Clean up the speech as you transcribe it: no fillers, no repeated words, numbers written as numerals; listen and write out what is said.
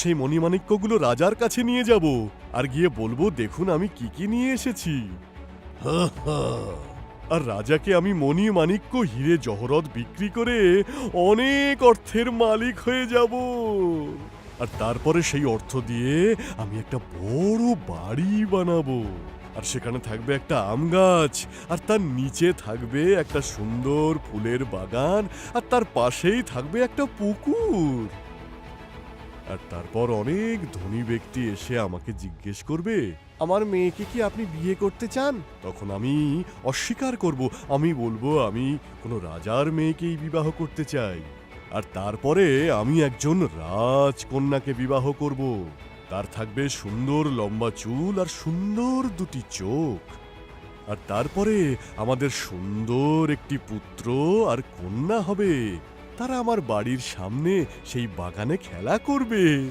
সেই মণিমাণিক্যগুলো রাজার কাছে নিয়ে যাব আর গিয়ে বলবো, দেখুন আমি কি কি নিয়ে এসেছি। আর রাজাকে আমি মণিমাণিক্য হীরে জহরত বিক্রি করে অনেক অর্থের মালিক হয়ে যাব। আর তারপরে সেই অর্থ দিয়ে আমি একটা বড় বাড়ি বানাবো। আর সেখানে থাকবে একটা আম গাছ, আর তার নিচে থাকবে একটা সুন্দর ফুলের বাগান, আর তার পাশেই থাকবে একটা পুকুর। আর তারপর অনেক ধনী ব্যক্তি এসে আমাকে জিজ্ঞেস করবে, আমার মেয়েকে কি আপনি বিয়ে করতে চান? তখন আমি অস্বীকার করব। আমি বলবো, আমি কোনো রাজার মেয়েকেই বিবাহ করতে চাই। আর তারপরে আমি একজন রাজকন্যাকে বিবাহ করব। তার থাকবে সুন্দর লম্বা চুল আর সুন্দর দুটি চোখ। আর তারপরে আমাদের সুন্দর একটি পুত্র আর কন্যা হবে। তারা আমার বাড়ির সামনে সেই বাগানে খেলা করবে।